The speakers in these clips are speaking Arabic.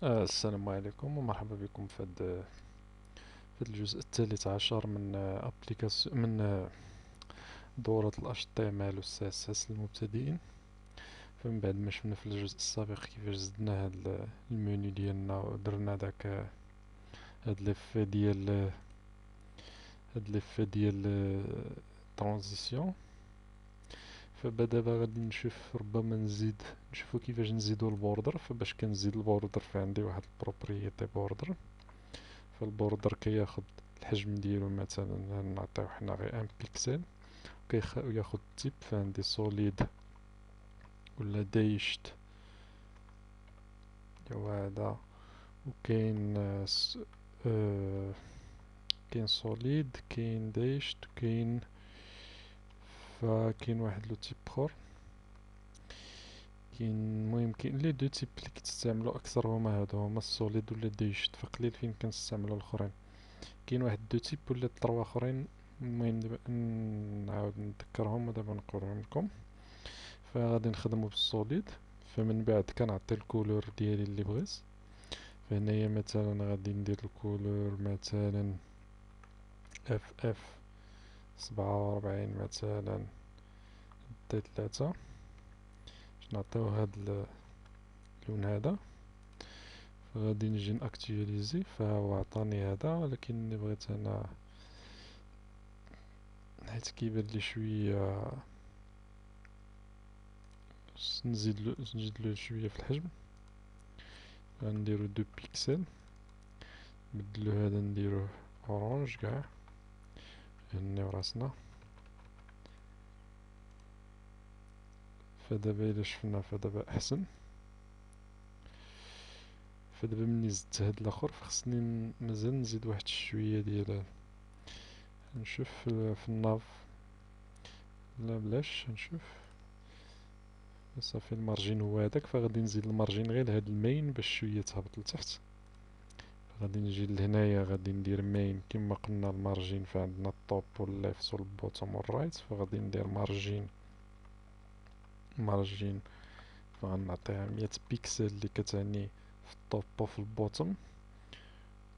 السلام عليكم ومرحبا بكم في الجزء الثالث عشر من ابليكاسيون من دورة ال HTML و CSS للمبتدئين. فمن بعد ما شفنا في الجزء السابق كيفاش زدنا هاد المنيو ديالنا ودرنا داك هاد ليفي ديال ترانزيسيون. دابا غادي نشوف ربما نشوفو كيفاش نزيدو البوردر. فباش كنزيد البوردر فعندي واحد البروبريتي بوردر. فالبوردر كياخد الحجم ديالو، مثلا نعطيو حنا غير ان بيكسل، وياخد التيب. فعندي سوليد ولا دايشت هو هذا، وكاين كاين سوليد، كاين دايشت، فكاين واحد لو تيب اخر. المهم كاين لي دو تيب اللي كتستعملو اكثر هما هادو، هما السوليد ولا دايشت، فقليل فين كنستعملو الاخرين. كاين واحد دو تيب ولا تروا اخرين، المهم دابا نعاود نذكرهم ودابا نقولهم لكم. فغادي نخدمو بالسوليد. فمن بعد كنعطي الكولور ديالي اللي بغيت. فهنايا مثلا غادي ندير الكولور مثلا اف 47 مثلا دي 3 باش نعطيو هاد اللون هذا. فغادي نجي ناكتواليزي، فهو عطاني هذا، ولكن اللي بغيت انا حيت كيبان لي شويه نزيد له شويه في الحجم. غنديرو 2 بيكسل، نبدلو هذا نديروه اورانج كاع، هنيو راسنا. فدابا الا شفنا فدابا احسن. فدابا ملي زدت هاد الاخر فخصني مازال نزيد واحد شويه ديال، نشوف في الناف. لا بلاش نشوف. صافي المارجين هو هداك، فغادي نزيد المارجين غير لهاد المين باش شويه تهبط لتحت. غادي نجي لهنايا غادي ندير مين كما قلنا المارجين. فعندنا الطوب والليفت والبوتوم والرايت، فغادي ندير مارجين فغنعطيها 100 بيكسل اللي كتعني في الطوب وفي البوتوم،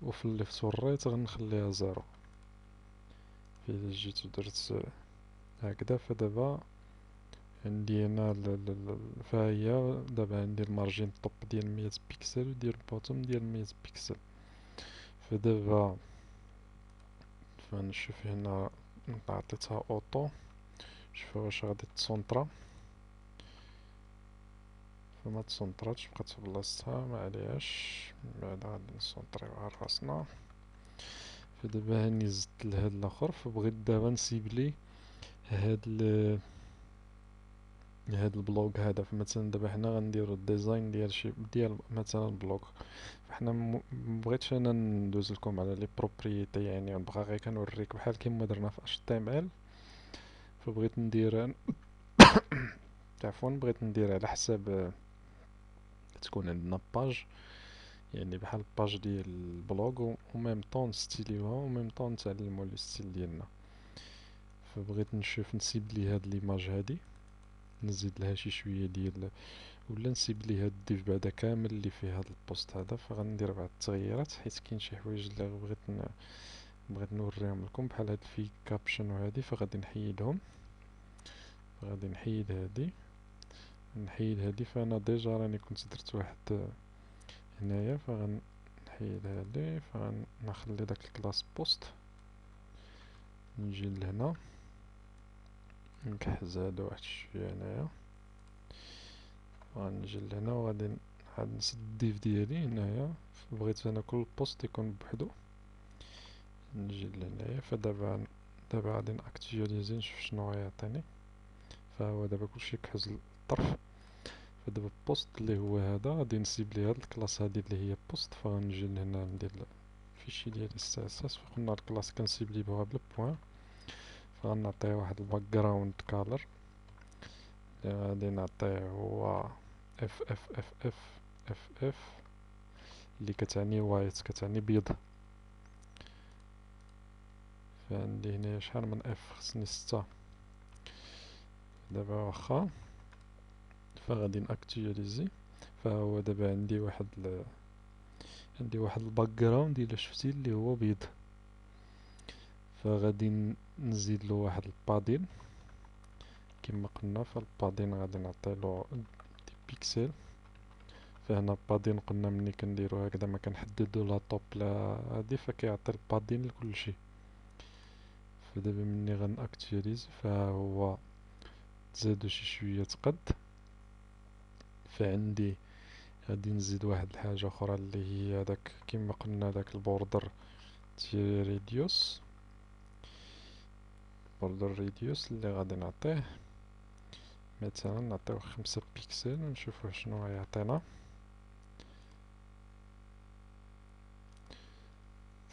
وفي الليفت والرايت غنخليها زيرو. إلا جيت ودرت هكذا فدابا عندي هنا فهي دابا عندي المارجين طوب ديال 100 بيكسل وديال البوتوم ديال 100 بيكسل. فدابا فنشوف هنا عطيتها اوطو، شوف واش غادي تسونطرا. فما تسونطراتش، بقات في بلاصتها معليهاش. من بعد غادي نسونطريوها لراسنا. فدابا هاني زدت لهاد الاخر، فبغيت دابا نسيبلي هاد هاد البلوك هذا. فمثلا دابا حنا غنديرو الديزاين ديال مثلا بلوك. فحنا مبغيتش انا ندوز لكم على لي بروبريتي، يعني نبغى غير كنوريك بحال كيما درنا في HTML. فبغيت ندير عفوا بغيت ندير على حساب تكون عندنا باج، يعني بحال باج ديال البلوغ، و ميم طون نستيليوها، و ميم طون نتعلمو لو ستيل ديالنا. فبغيت نشوف نسيب لي هاد ليماج هادي، نزيد لها شي شويه ديال، ولا نسيب لي هاد الديف بعدا كامل اللي فيه هاد البوست هذا. فغندير بعض التغييرات حيت كاين شي حوايج اللي بغيت نوريهم لكم بحال هاد في كابشن وهادي. فغادي نحيدهم. فغادي نحيد هادي. فانا ديجا راني كنت درت واحد هنايا، فغنحيد هادي. فغنخلي داك الكلاس بوست، نجي لهنا نكحز هادا واحد شوية هنايا. غنجي لهنا وغادي عاد نسد الديف ديالي هنايا. بغيت انا كل بوست يكون بوحدو. نجي لهنايا. دابا غادي ناكتواليزي نشوف شنو غيعطيني. فهو دابا كلشي كحز للطرف. فدابا بوست اللي هو هذا غادي نسيب لي هاد الكلاس هادي اللي هي بوست. فغنجي لهنا ندير الفيشي ديال CSS. فقلنا الكلاس كنسيب لي بها بلا بوان. فغنعطيه واحد الباك جراوند كالر اللي غادي نعطيه هو اف اللي كتعني وايت، كتعني بيض. فعندي هنا شحال من اف؟ خصني 6. دابا واخا. فغادي ناكتواليزي. فهو دابا عندي واحد عندي واحد الباك جراوند الا شفتي اللي هو بيض، فغادي نزيد له واحد البادين كما قلنا. فالبادين غادي نعطيلو دي بيكسل. فهنا بادين قلنا ملي كنديرو هكذا ما كنحددو لا طوب لا هادي فكيعطي البادين لكلشي. فدابا ملي غنأكتيفيز فهو تزادو شي شوية تقد. فعندي غادي نزيد واحد الحاجة أخرى اللي هي داك كما قلنا داك البوردر تيري ريديوس. بوردر ريديوس اللي غادي نعطيه مثلا نعطيوه 5 بيكسل ونشوفو شنو غيعطينا.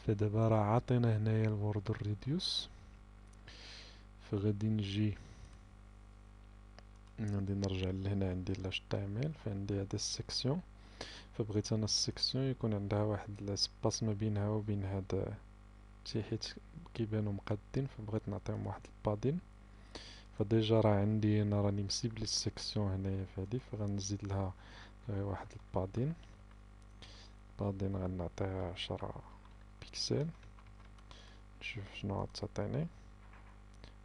فدابا راه عاطينا هنايا البوردر ريديوس. فغادي نجي غادي نرجع لهنا عندي لاش تعمل. فعندي هاد السيكسيون، فبغيت انا السيكسيون يكون عندها واحد السباس ما بينها وبين هاد حيت كيبانو مقادين، فبغيت نعطيهم واحد البادين. فديجا راه عندي انا راني مسيبلي السيكسيون هنايا فهادي، فغنزيد لها غير واحد البادين. بادين غنعطيها 10 بيكسل نشوف شنو غتعطيني.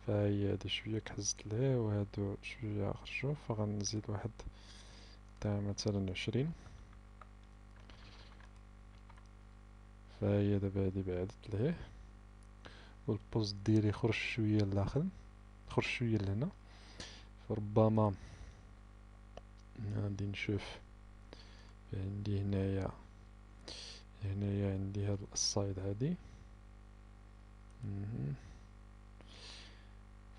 فهي هادي شوية كحزت ليه وهادو شوية خرجو، فغنزيد واحد تاع مثلا 20. فهي دابا هادي بعدت ليه والبوست ديالي خرج شوية لداخل، خرج شوية لهنا. فربما غادي نشوف عندي هنايا عندي هاد الصايد هادي.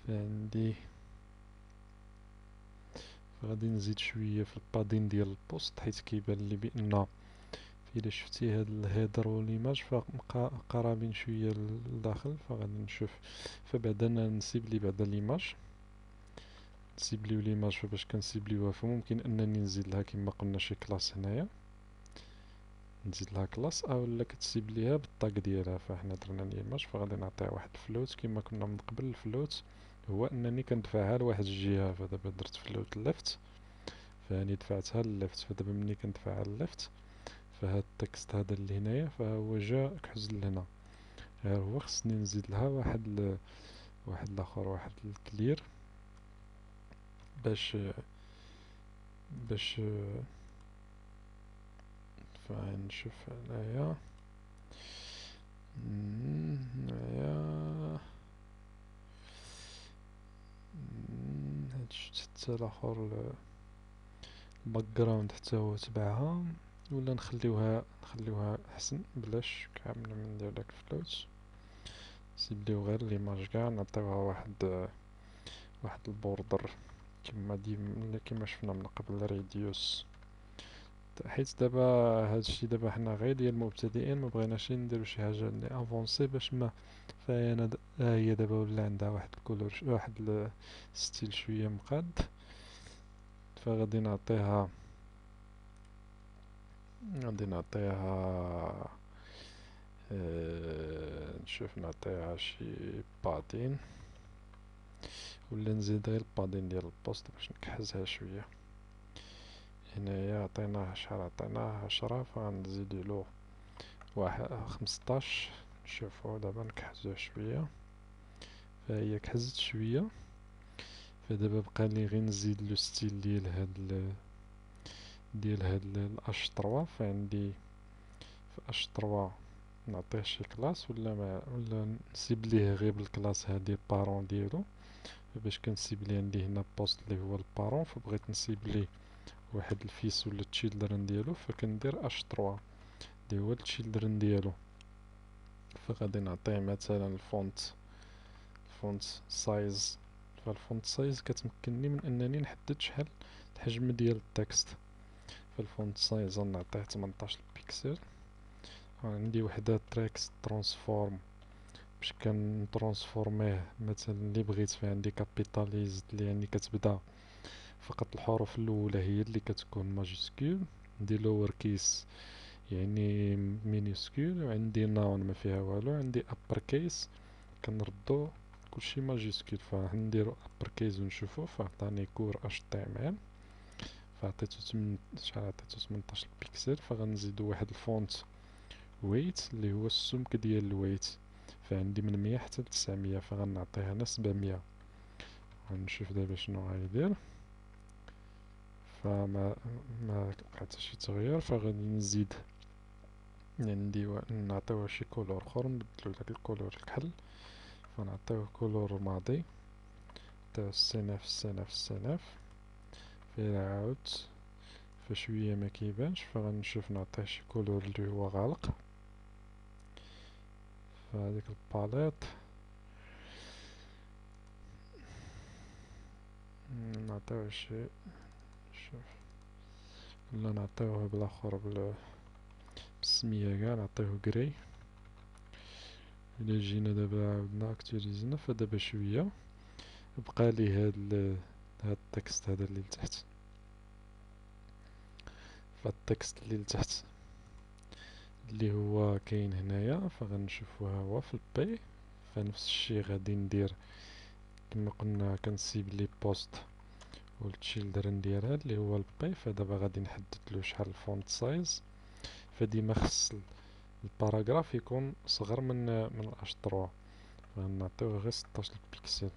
فعندي فغادي نزيد شوية في البادين ديال البوست حيت كيبان لي بأن إلا شفتي هاد الهيدر والإيماج فقرابين شوية لداخل. فغادي نشوف فبعدا نسيبلي بعدا الإيماج نسيبليو الإيماج. فباش كنسيبليوها فممكن أنني نزيد لها كما قلنا شي كلاس هنايا، نزيد لها كلاس اولا كتسيبليها بالطاق ديالها. فحنا درنا الإيماج فغادي نعطيها واحد الفلوت كما كنا من قبل. الفلوت هو أنني كندفعها لواحد الجهة. فدابا درت فلوت ليفت فهاني دفعتها لليفت. فدابا ملي كندفعها لليفت فهاد التكست هذا اللي هنايا فهو جا كحز لهنا. غير هو خصني نزيد لها واحد الاخر واحد الكلير باش فنشوف هنايا هنايا هاد الشت حتى الاخر الباك جراوند حتى هو تبعها، ولا نخليوها احسن بلاش كامل من ندير داك الفلوت. نسيبليو غير ليماج كاع نعطيوها واحد البوردر كما شفنا من قبل ريديوس. حيت دابا هادشي دابا حنا غير ديال المبتدئين ما بغيناش نديرو شي حاجه اللي افونسي باش ما. فانا هي دابا ولا عندها واحد الكولور واحد الستيل شويه مقاد. فغادي نعطيها نشوف نعطيها شي بادين ولا نزيد غير البادين ديال البوست باش نكحزها شويه. هنايا عطيناه شحال عطيناه 10 فغنزيدولو واحد 15. نشوفو دابا نكحزوه شويه. فهي كحزت شويه. فدابا بقالي غير نزيد لو ستيل ديال هاد الاش 3. فعندي في اش 3 نعطيه شي كلاس ولا نسيب ليه غير بالكلاس هادي بارون ديالو. فباش كنسيب ليه عندي هنا بوست اللي هو البارون، فبغيت نسيب ليه واحد الفيس ولا تشيلدرن ديالو. فكندير اش 3 اللي هو التشيلدرن ديالو. فغادي نعطيه مثلا الفونت سايز. فالفونت سايز كتمكنني من انني نحدد شحال الحجم ديال التكست. فالفونت سايز نعطيه 18 بيكسل. عندي وحده تراكس ترانسفورم باش كنترانسفورميه مثلا اللي بغيت. فعندي كابيتاليزد اللي يعني كتبدا فقط الحروف الاولى هي اللي كتكون ماجيسكول. عندي لور كيس يعني مينيسكول. وعندي ناون ما فيها والو. عندي ابر كيس كنردو كلشي ماجيسكول. فنديرو ابر كيس ونشوفو. فعطاني كور اش تي ام ال. فعطيتو شحال عطيتو 18 بيكسل. فغنزيدو واحد الفونت ويت اللي هو السمك ديال الويت، فعندي من 100 حتى ل 900، فغنعطيه انا 700. غنشوف دابا شنو غيدير. ما وقع حتى شي تغيير، فغادي نزيد عندي نعطيوه شي كولور اخر، نبدلو داك الكولور الكحل، فنعطيوه كولور ماضي تاع السي 9 فيه عاود فشوية ما كيبانش، فغنشوف نعطيه شي كولور اللي هو غالق. فهاديك الباليت نعطيوه شي، شوف، ولا نعطيوه بالاخر بالسمية كاع، نعطيوه جراي. الا جينا دابا عاودنا اكتواليزينا، فدابا شوية بقى لي هاد التكست هذا اللي لتحت. فالتكست اللي لتحت اللي هو كاين هنايا، فغنشوفو ها هو في البي. فنفس الشي غادي ندير كما قلنا، كنسيبلي بوست والتشيلدرن ديالها اللي هو البي. فدابا غادي نحددلو شحال الفونت سايز، فديما خص الباراغراف يكون صغر من H3، فغنعطيوه غير 16 بيكسل.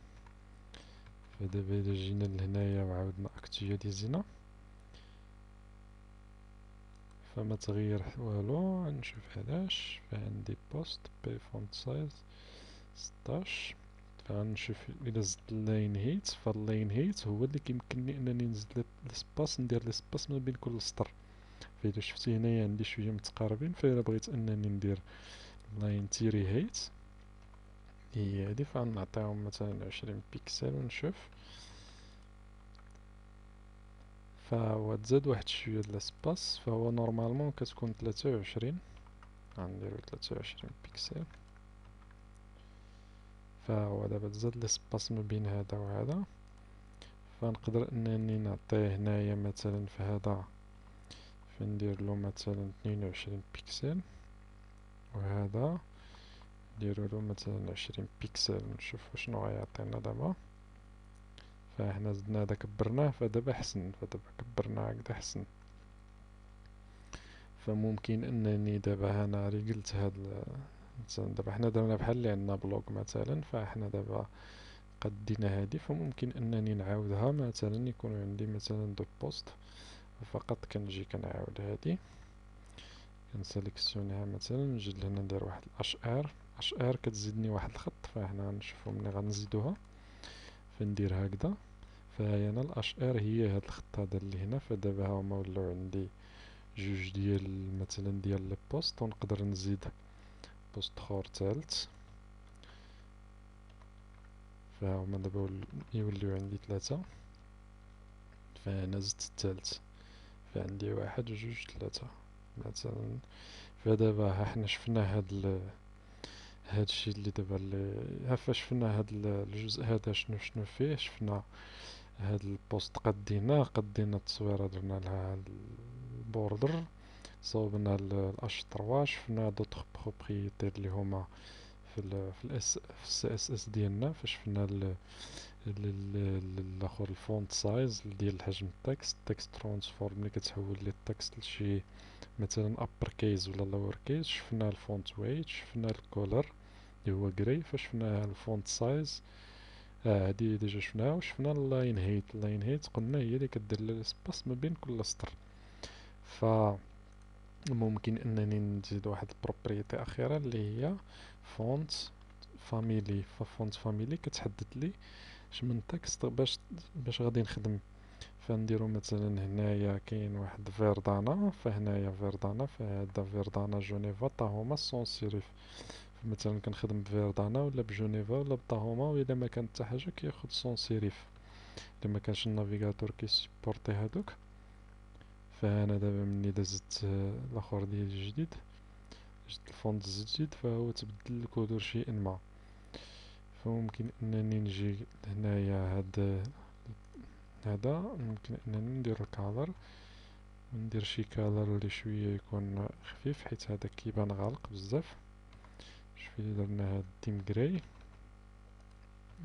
فدابا الا جينا لهنايا وعاودنا اكتواليزينا، فما تغير والو. نشوف علاش. فعندي بوست بي فونت سايز 16. فغنشوف الى زدت اللاين هيت، فاللاين هيت هو اللي كيمكنني انني نزيد السباس، ندير السباس ما بين كل سطر. فإذا شفتي هنايا عندي شوية متقاربين، فإلا بغيت أنني ندير لاين تيري هيت هي هادي، فغنعطيهم مثلا 20 بيكسل ونشوف. فهو تزاد واحد شوية د لاسباس، فهو نورمالمون كتكون 23، غنديرو 23 بيكسل. فهو دابا تزاد لاسباس ما بين هذا وهذا، فنقدر انني نعطيه هنايا مثلا في هذا، فنديرلو مثلا 22 بيكسل، وهذا نديرولو مثلا 20 بيكسل، نشوف شنو غيعطينا دابا. فاحنا زدنا هذا كبرناه، فدابا حسن، فدابا كبرناه هكدا حسن. فممكن انني دابا هنا ريقلت هاد مثلا دابا حنا درنا بحال اللي عندنا بلوغ مثلا، فاحنا دابا قدينا هادي، فممكن انني نعاودها مثلا يكون عندي مثلا دو بوست، فقط كنجي كنعاود هادي، كنسيليكسيونيها مثلا، نجي لهنا ندير واحد اش ار كتزيدني واحد الخط، فهنا غنشوفو ملي غنزيدوها، فندير هكذا. فهي انا الاش ار هي هاد الخط هذا اللي هنا. فدابا هما ولاو عندي جوج ديال مثلا ديال لي بوست، ونقدر نزيد بوست خور تالت. فهما دابا يوليو عندي 3. فانا زدت التالت، فعندي 1 2 3 مثلا. فدابا ها حنا شفنا هادشي اللي دابا اللي ها فاش شفنا هاد الجزء هذا شنو فيه. شفنا هاد البوست قدينا التصويره، درنا لها البوردر، صوبنا الاش 3. شفنا دوطخ بروبريتي اللي هما في السي اس اس ديالنا. فشفنا الاخر الفونت سايز ديال حجم التكست، تكست ترانسفورم اللي كتحول لي التكست لشي مثلا ابر كيز ولا لور كيز. شفنا الفونت ويت، شفنا الكولر اللي هو جراي. فشفنا الفونت سايز هادي ديجا شفناها. وشفنا اللاين هيت قلنا هي اللي كدير السباس ما بين كل سطر. ف ممكن انني نزيد واحد البروبريتي اخيره اللي هي فونت فاميلي. ففونت فاميلي كتحدد لي اش من تكست باش غادي نخدم. فنديرو مثلا هنايا كاين واحد فيردانا، فهنايا فيردانا، فهذا فيردانا جونيفا طاهوما سون سيريف. مثلا كنخدم بفيردانا ولا بجونيفا ولا بطاهوما، واذا ما كانت حتى حاجه كياخد سون سيريف الا ما كانش النافيغاتور كيسيبورتي هادوك. فانا دابا مني دزت الاخر ديال الجديد، جبت الفونت الجديد، فهو تبدل الكودور شيئا ما. فممكن انني نجي هنايا هذا ممكن انني ندير الكالر، وندير شي كالر اللي شويه يكون خفيف، حيت هذا كيبان غالق بزاف. شوف اللي درنا هاد الديم جراي،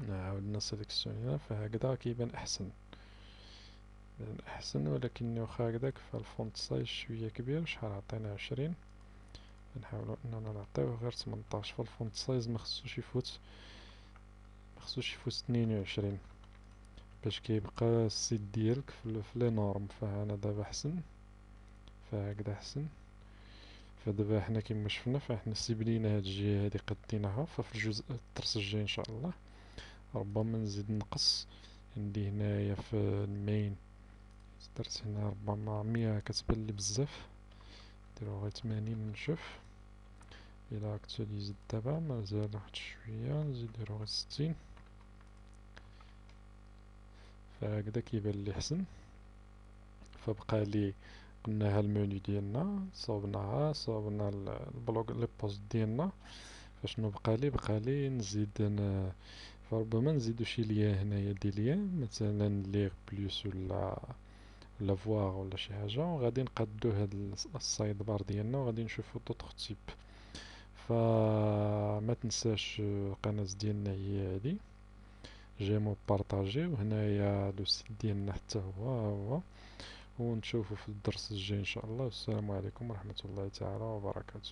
عاودنا سيليكسيونينا، فهكذا كيبان احسن. ولكن واخا هكداك فالفونت سايز شويه كبير. شحال عطينا 20. نحاولو اننا نعطيوه غير 18. فالفونت سايز مخصوش يفوت 22 باش كيبقى السيت ديالك في لي نورم. فانا دابا حسن، فهكذا حسن. فدابا حنا كيما شفنا فاحنا سيبلينا هاد الجهة هادي قديناها. ففي الجزء الدرس الجاي ان شاء الله ربما نزيد نقص. عندي هنايا في المين درت هنا 400 كتبان لي بزاف، نديرو غير 80 ونشوف. الى اكتواليزيت دابا مازال واحد شوية، نزيدو غير 60. فهكذا كيبان لي حسن. فبقى لي قلناها المنيو ديالنا، صوبنا البلوك لي بوست ديالنا. فشنو بقى لي نزيد فربما نزيدو شي ليان هنايا دي ليان مثلا ليغ بلوس ولا فواغ ولا شي حاجة، وغادي نقادو هاد السايد بار ديالنا وغادي نشوفو دوطخ تيب. فما تنساش القناة ديالنا هي هادي، جيمو بارطاجي، وهنايا لو سيت ديالنا حتى هو. ونشوفو في الدرس الجاي ان شاء الله. والسلام عليكم ورحمة الله تعالى وبركاته.